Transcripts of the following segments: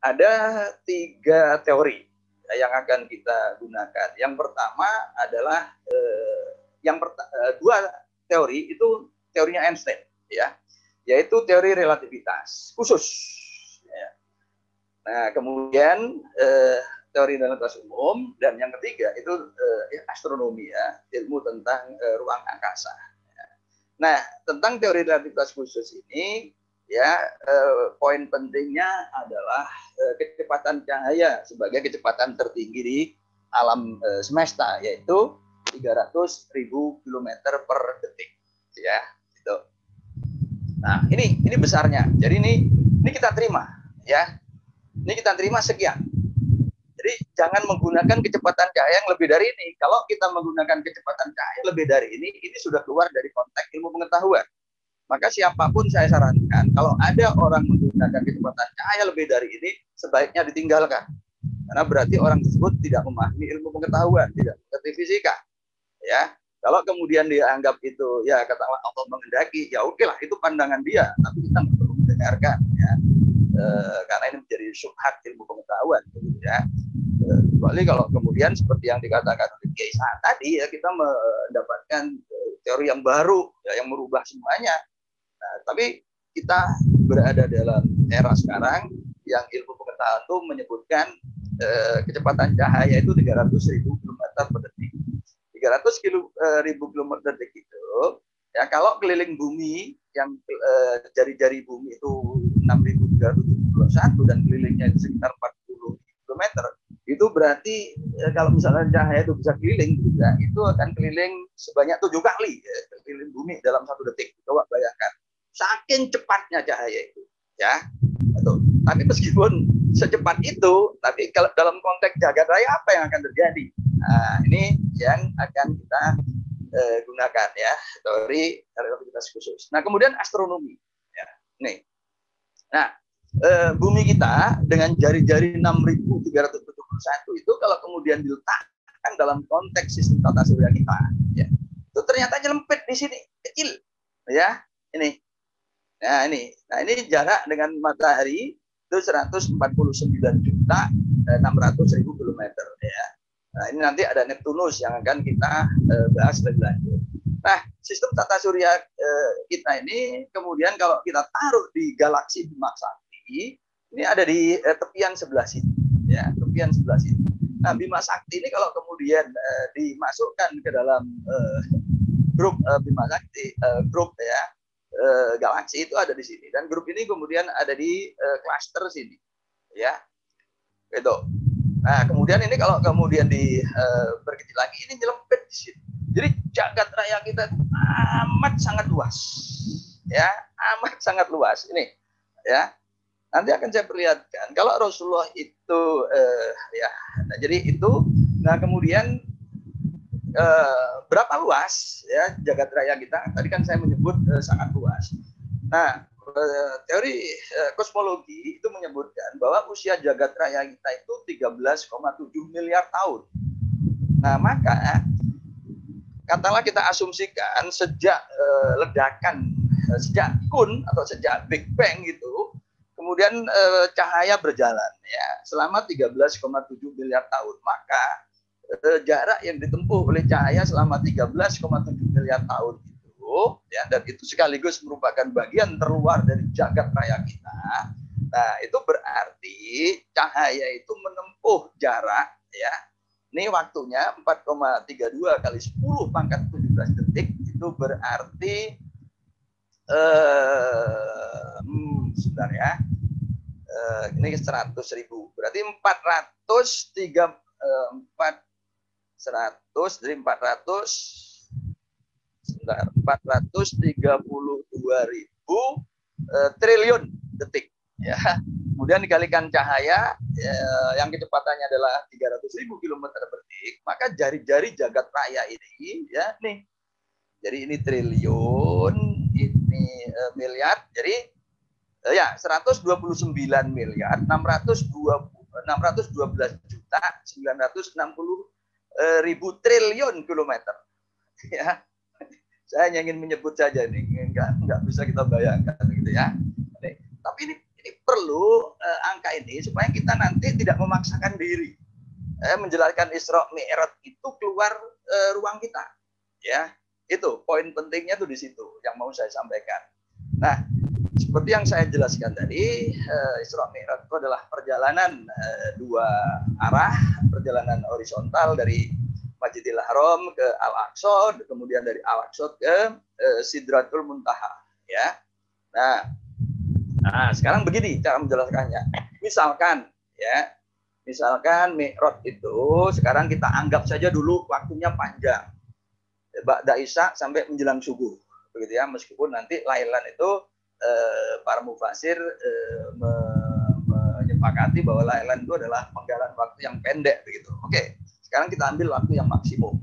ada 3 teori yang akan kita gunakan. Yang pertama adalah 2 teori itu teorinya Einstein, ya, yaitu teori relativitas khusus. Ya. Nah, kemudian teori relativitas umum, dan yang ketiga itu astronomi, ya, ilmu tentang ruang angkasa. Ya. Nah, tentang teori relativitas khusus ini, ya, poin pentingnya adalah kecepatan cahaya sebagai kecepatan tertinggi di alam semesta, yaitu 300.000 km per detik, ya, gitu. Nah, ini besarnya. Jadi ini kita terima, ya. Ini kita terima sekian. Jadi jangan menggunakan kecepatan cahaya yang lebih dari ini. Kalau kita menggunakan kecepatan cahaya lebih dari ini sudah keluar dari konteks ilmu pengetahuan. Maka siapapun saya sarankan, kalau ada orang menggunakan kecepatan cahaya lebih dari ini, sebaiknya ditinggalkan. Karena berarti orang tersebut tidak memahami ilmu pengetahuan, tidak mengerti fisika. Ya, kalau kemudian dia anggap itu, ya, katakanlah Allah menghendaki, ya oke lah, itu pandangan dia, tapi kita nggak perlu mendengarkan, ya. Karena ini menjadi syubhat ilmu pengetahuan, gitu, ya. Kecuali kalau kemudian seperti yang dikatakan oleh Kiai Sa'ad tadi, ya, kita mendapatkan teori yang baru, ya, yang merubah semuanya. Nah, tapi kita berada dalam era sekarang yang ilmu pengetahuan itu menyebutkan kecepatan cahaya itu 300.000 km per detik. 300.000 km per detik itu, ya, kalau keliling bumi yang jari-jari bumi itu 6.371 dan kelilingnya itu sekitar 40 km, itu berarti kalau misalnya cahaya itu bisa keliling, ya, itu akan keliling sebanyak 7 kali, ya, keliling bumi dalam 1 detik. Coba bayangkan, saking cepatnya cahaya itu, ya. Tapi meskipun secepat itu, tapi kalau dalam konteks jagat raya apa yang akan terjadi? Nah, ini yang akan kita gunakan, ya, teori relativitas khusus. Nah, kemudian astronomi, ya. Nih. Nah, bumi kita dengan jari-jari 6.371 itu kalau kemudian diletakkan dalam konteks sistem tata surya kita, ya, itu ternyata nyelempit di sini, kecil, ya. Ini. Nah, ini jarak dengan matahari itu 149.600.000 km, ya. Nah, ini nanti ada Neptunus yang akan kita bahas lebih lanjut. Nah, sistem tata surya kita ini kemudian kalau kita taruh di galaksi Bima Sakti, ini ada di tepian sebelah sini, ya, tepian sebelah sini. Nah, Bima Sakti ini kalau kemudian dimasukkan ke dalam grup Bima Sakti, grup, ya, galaksi itu ada di sini, dan grup ini kemudian ada di klaster sini, ya, gitu. Nah, kemudian ini kalau kemudian diperkecil lagi, ini nyelempit di sini. Jadi jagat raya kita amat sangat luas, ya, amat sangat luas. Ini, ya, nanti akan saya perlihatkan. Kalau Rasulullah itu, ya, nah, jadi itu. Nah, kemudian berapa luas, ya, jagat raya kita? Tadi kan saya menyebut sangat luas. Nah, teori kosmologi itu menyebutkan bahwa usia jagat raya kita itu 13,7 miliar tahun. Nah, maka katakanlah kita asumsikan sejak ledakan, sejak kun atau sejak Big Bang gitu, kemudian cahaya berjalan, ya, selama 13,7 miliar tahun, maka jarak yang ditempuh oleh cahaya selama 13,7 miliar tahun itu, ya, dan itu sekaligus merupakan bagian terluar dari jagat raya kita. Nah, itu berarti cahaya itu menempuh jarak, ya, ini waktunya 4,32 kali 10 pangkat 17 detik, itu berarti sebentar, ya, ini 100.000, berarti 432.000 triliun detik, ya. Kemudian dikalikan cahaya, ya, yang kecepatannya adalah 300.000 km per detik, maka jari-jari jagat raya ini, ya, nih. Jadi ini triliun, ini miliar, jadi ya 129.612.960.000 triliun kilometer, ya. Saya hanya ingin menyebut saja nih, nggak bisa kita bayangkan, gitu, ya. Tapi ini perlu angka ini supaya kita nanti tidak memaksakan diri menjelaskan Isra Mi'raj itu keluar ruang kita. Ya, itu poin pentingnya tuh di situ yang mau saya sampaikan. Nah, seperti yang saya jelaskan tadi, Isra Mi'raj itu adalah perjalanan dua arah, perjalanan horizontal dari Masjidil Haram ke Al-Aqsa, kemudian dari Al-Aqsa ke Sidratul Muntaha. Ya, nah sekarang begini cara menjelaskannya. Misalkan, ya, misalkan Mi'raj itu sekarang kita anggap saja dulu waktunya panjang, ba'da isya sampai menjelang subuh, begitu ya. Meskipun nanti lailan itu para mufasir menyepakati bahwa lailan itu adalah penggalan waktu yang pendek, begitu. Oke, sekarang kita ambil waktu yang maksimum.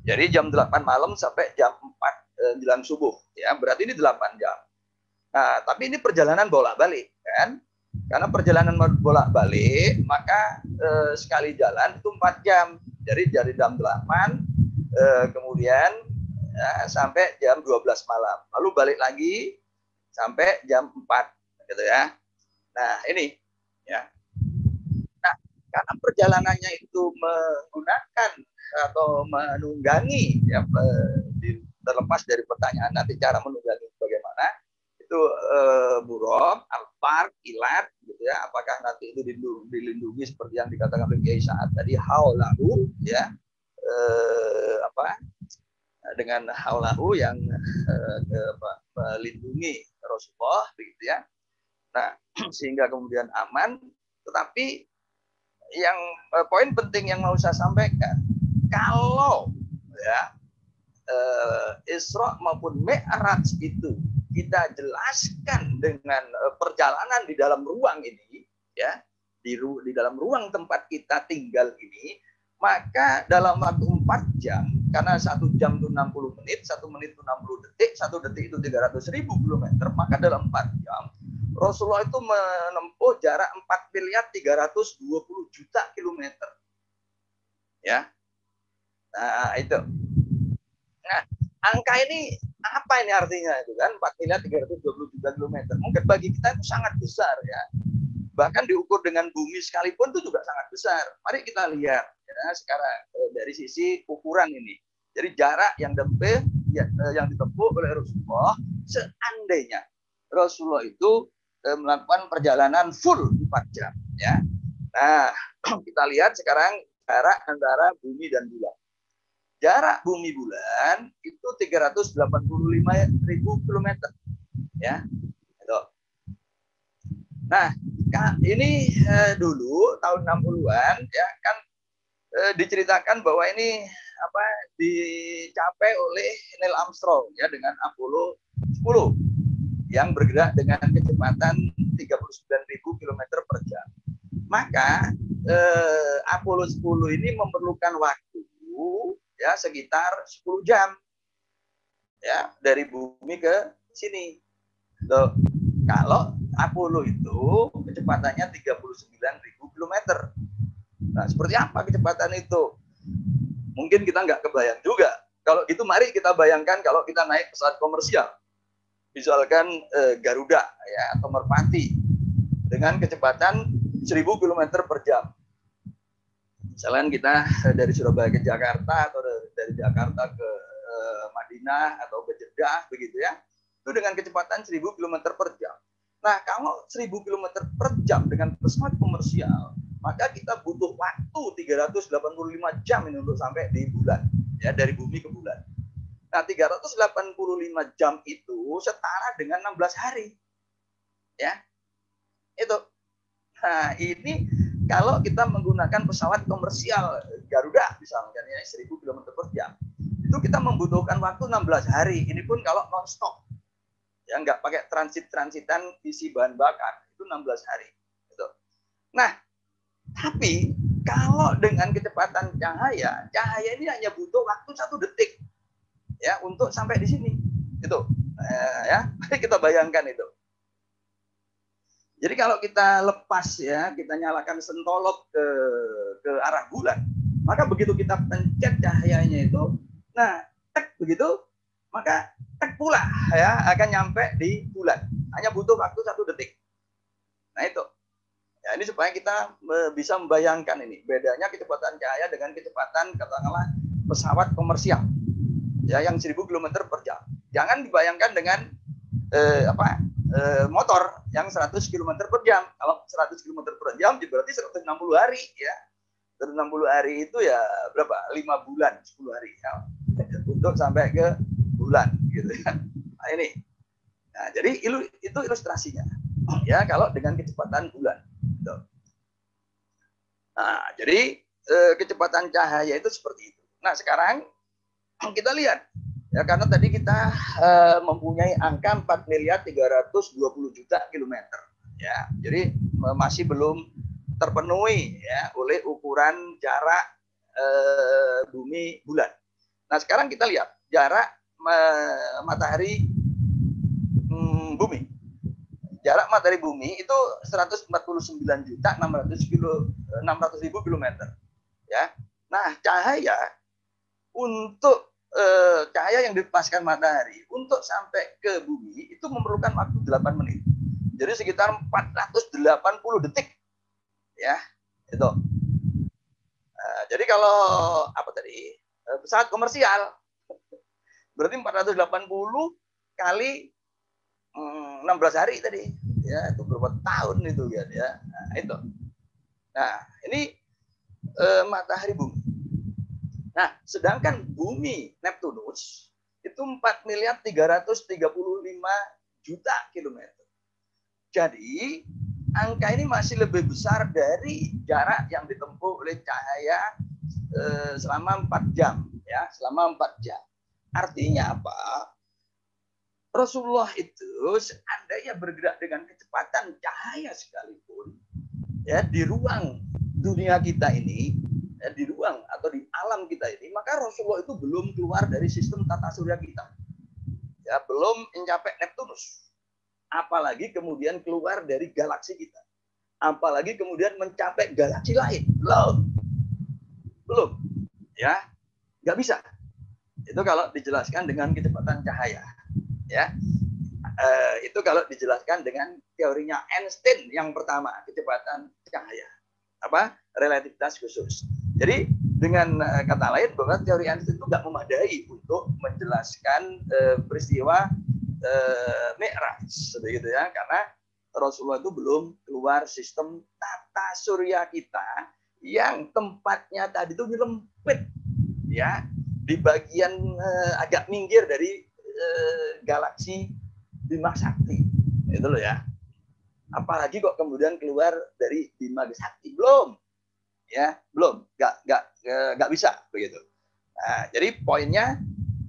Jadi jam 8 malam sampai jam 4 menjelang subuh, ya. Berarti ini 8 jam. Nah, tapi ini perjalanan bolak-balik, kan? Karena perjalanan bolak-balik, maka sekali jalan itu 4 jam. Jadi dari jam 8 kemudian sampai jam 12 malam. Lalu balik lagi sampai jam 4, gitu ya. Nah, ini ya. Nah, karena perjalanannya itu menggunakan atau menunggangi, ya, terlepas dari pertanyaan nanti cara menunggangi bagaimana, itu burob, alfar, ilat, gitu ya. Apakah nanti itu dilindungi seperti yang dikatakan oleh Kiai Sa'ad tadi, haulahu, ya, dengan haulahu yang melindungi Rasulullah, begitu ya. Nah, sehingga kemudian aman. Tetapi yang poin penting yang mau saya sampaikan, kalau ya Isra maupun Mi'raj itu kita jelaskan dengan perjalanan di dalam ruang ini, ya, di dalam ruang tempat kita tinggal ini, maka dalam waktu 4 jam, karena 1 jam itu 60 menit, 1 menit itu 60 detik, 1 detik itu 300.000 kilometer, maka dalam 4 jam Rasulullah itu menempuh jarak 4.320 juta kilometer. Ya. Nah, itu. Nah, angka ini apa ini artinya itu kan? 4.320 juta kilometer. Mungkin bagi kita itu sangat besar, ya. Bahkan diukur dengan bumi sekalipun itu juga sangat besar. Mari kita lihat, ya, sekarang dari sisi ukuran ini. Jadi jarak yang ditempuh oleh Rasulullah, seandainya Rasulullah itu melakukan perjalanan full 4 jam, ya. Nah, kita lihat sekarang jarak antara bumi dan bulan. Jarak bumi bulan itu 385.000 kilometer, ya. Itu. Nah, ini dulu tahun 60-an, ya kan, diceritakan bahwa ini dicapai oleh Neil Armstrong, ya, dengan Apollo 10 yang bergerak dengan kecepatan 39.000 km per jam. Maka Apollo 10 ini memerlukan waktu, ya, sekitar 10 jam, ya, dari bumi ke sini. Tuh. Kalau Apollo itu kecepatannya 39.000 km. Nah, seperti apa kecepatan itu? Mungkin kita nggak kebayang juga. Kalau gitu mari kita bayangkan kalau kita naik pesawat komersial. Misalkan Garuda, ya, atau Merpati dengan kecepatan 1.000 km per jam. Misalkan kita dari Surabaya ke Jakarta atau dari Jakarta ke Madinah atau ke Jeddah, begitu ya. Itu dengan kecepatan 1.000 km per jam. Nah, kalau 1.000 km per jam dengan pesawat komersial, maka kita butuh waktu 385 jam ini untuk sampai di bulan, ya, dari bumi ke bulan. Nah, 385 jam itu setara dengan 16 hari. Ya. Itu. Nah, ini kalau kita menggunakan pesawat komersial Garuda misalnya, ya, 1.000 km per jam. Itu kita membutuhkan waktu 16 hari. Ini pun kalau non-stop. Ya, nggak pakai transitan isi bahan bakar. Itu 16 hari. Gitu. Nah, tapi kalau dengan kecepatan cahaya ini hanya butuh waktu 1 detik. Ya, untuk sampai di sini. Itu. Ya, kita bayangkan itu. Jadi kalau kita lepas, ya, kita nyalakan sentolop ke arah bulan, maka begitu kita pencet cahayanya itu, nah, tek begitu, maka tek pula, ya, akan nyampe di bulan. Hanya butuh waktu 1 detik. Nah itu. Ya, ini supaya kita bisa membayangkan ini bedanya kecepatan cahaya dengan kecepatan katakanlah pesawat komersial ya yang 1000 km per jam. Jangan dibayangkan dengan motor yang 100 km per jam. Kalau 100 km per jam berarti 160 hari ya. 160 hari itu ya berapa? 5 bulan, 10 hari ya. Untuk sampai ke bulan gitu kan. Nah ini. Nah, jadi itu ilustrasinya. Ya, kalau dengan kecepatan bulan. Nah, jadi kecepatan cahaya itu seperti itu. Nah, sekarang kita lihat ya karena tadi kita mempunyai angka 4.320.000.000 kilometer ya. Jadi masih belum terpenuhi ya oleh ukuran jarak bumi bulan. Nah, sekarang kita lihat jarak matahari bumi. Jarak matahari bumi itu 149.600.000 kilometer. Ya. Nah, cahaya untuk cahaya yang dilepaskan matahari untuk sampai ke bumi itu memerlukan waktu 8 menit. Jadi sekitar 480 detik. Ya, itu. Jadi kalau apa tadi? Pesawat komersial berarti 480 kali 16 hari tadi ya, itu berapa tahun itu kan ya. Nah, itu. Nah, ini matahari bumi. Nah, sedangkan bumi Neptunus itu 4.335.000.000 kilometer. Jadi, angka ini masih lebih besar dari jarak yang ditempuh oleh cahaya selama 4 jam ya, selama 4 jam. Artinya apa? Rasulullah itu seandainya bergerak dengan kecepatan cahaya sekalipun ya di ruang dunia kita ini ya, di ruang atau di alam kita ini, maka Rasulullah itu belum keluar dari sistem tata surya kita ya, belum mencapai Neptunus, apalagi kemudian keluar dari galaksi kita, apalagi kemudian mencapai galaksi lain, belum ya, nggak bisa itu kalau dijelaskan dengan kecepatan cahaya. Ya, itu kalau dijelaskan dengan teorinya Einstein yang pertama, kecepatan cahaya, apa relativitas khusus. Jadi dengan kata lain bahwa teori Einstein itu nggak memadai untuk menjelaskan peristiwa Mi'raj, begitu ya, karena Rasulullah itu belum keluar sistem tata surya kita yang tempatnya tadi itu dilempit, ya, di bagian agak minggir dari galaksi Bima Sakti, itu loh ya. Apalagi kok kemudian keluar dari Bima Sakti, belum, ya, belum, nggak bisa begitu. Nah, jadi poinnya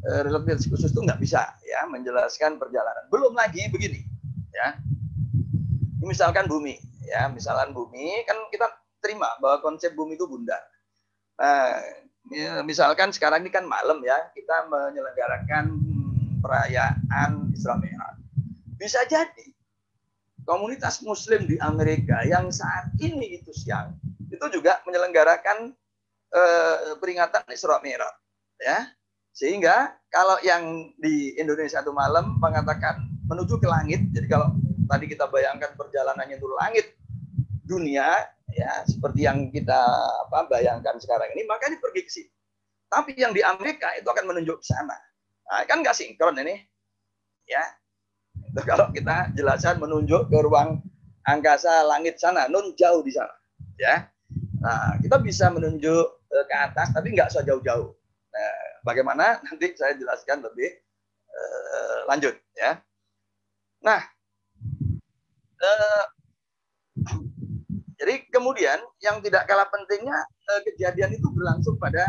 relativitas khusus itu nggak bisa ya menjelaskan perjalanan. Belum lagi begini, ya. Misalkan bumi, ya, misalkan bumi kan kita terima bahwa konsep bumi itu bundar. Nah, misalkan sekarang ini kan malam ya, kita menyelenggarakan perayaan Isra Mi'raj. Bisa jadi komunitas Muslim di Amerika yang saat ini itu siang itu juga menyelenggarakan peringatan Isra Mi'raj, ya. Sehingga kalau yang di Indonesia itu malam mengatakan menuju ke langit, jadi kalau tadi kita bayangkan perjalanannya itu langit dunia, ya, seperti yang kita bayangkan sekarang ini, maka ini pergi ke sini. Tapi yang di Amerika itu akan menunjuk ke sana. Nah, kan nggak sinkron ini, ya. Itu kalau kita jelaskan menunjuk ke ruang angkasa langit sana, nun jauh di sana, ya. Nah, kita bisa menunjuk ke atas, tapi nggak usah jauh-jauh. Nah, bagaimana nanti saya jelaskan lebih lanjut, ya. Nah, jadi kemudian yang tidak kalah pentingnya kejadian itu berlangsung pada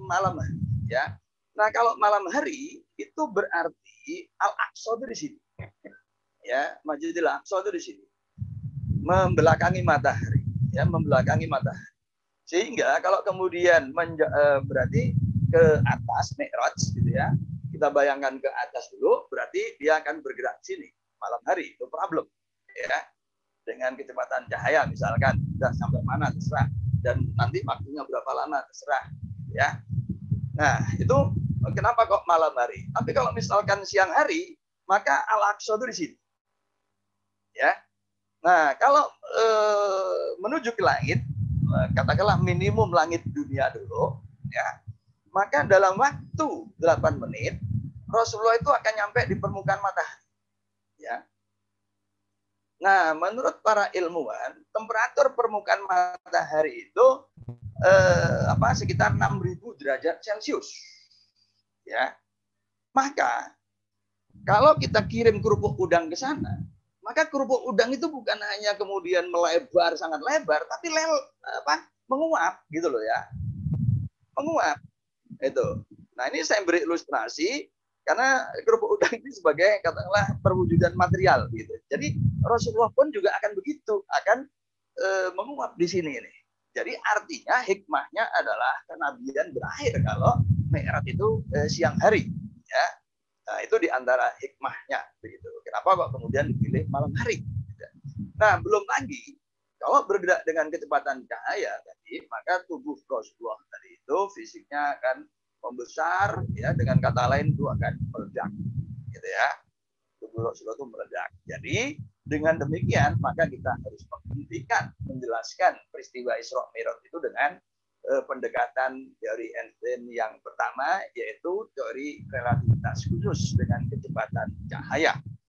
malam hari, ya. Nah, kalau malam hari itu berarti Al-Aqsa itu di sini. Ya, Masjidil Aqsa itu di sini. Membelakangi matahari, ya, membelakangi matahari. Sehingga kalau kemudian berarti ke atas Mi'raj gitu ya. Kita bayangkan ke atas dulu, berarti dia akan bergerak sini malam hari, itu problem, ya. Dengan kecepatan cahaya misalkan sudah sampai mana terserah, dan nanti waktunya berapa lama terserah, ya. Nah, itu kenapa kok malam hari? Tapi kalau misalkan siang hari, maka Al-Aqsa itu di sini. Ya. Nah, kalau menuju ke langit, katakanlah minimum langit dunia dulu, ya, maka dalam waktu 8 menit Rasulullah itu akan nyampe di permukaan matahari. Ya. Nah, menurut para ilmuwan, temperatur permukaan matahari itu sekitar 6.000 derajat Celcius. Ya. Maka kalau kita kirim kerupuk udang ke sana, maka kerupuk udang itu bukan hanya kemudian melebar sangat lebar, tapi menguap gitu loh ya. Menguap. Itu. Nah, ini saya beri ilustrasi karena kerupuk udang ini sebagai katakanlah perwujudan material gitu. Jadi Rasulullah pun juga akan begitu, akan menguap di sini nih. Jadi artinya hikmahnya adalah kenabian berakhir kalau Mi'raj itu siang hari, ya. Nah, itu diantara hikmahnya begitu. Kenapa kok kemudian dipilih malam hari? Nah, belum lagi kalau bergerak dengan kecepatan cahaya tadi, maka tubuh Rasulullah tadi itu fisiknya akan membesar, ya, dengan kata lain itu akan meledak, gitu ya. Tubuh Rasulullah itu meledak. Jadi dengan demikian maka kita harus menghentikan menjelaskan peristiwa Isra Mi'raj itu dengan pendekatan teori Einstein yang pertama, yaitu teori relativitas khusus dengan kecepatan cahaya.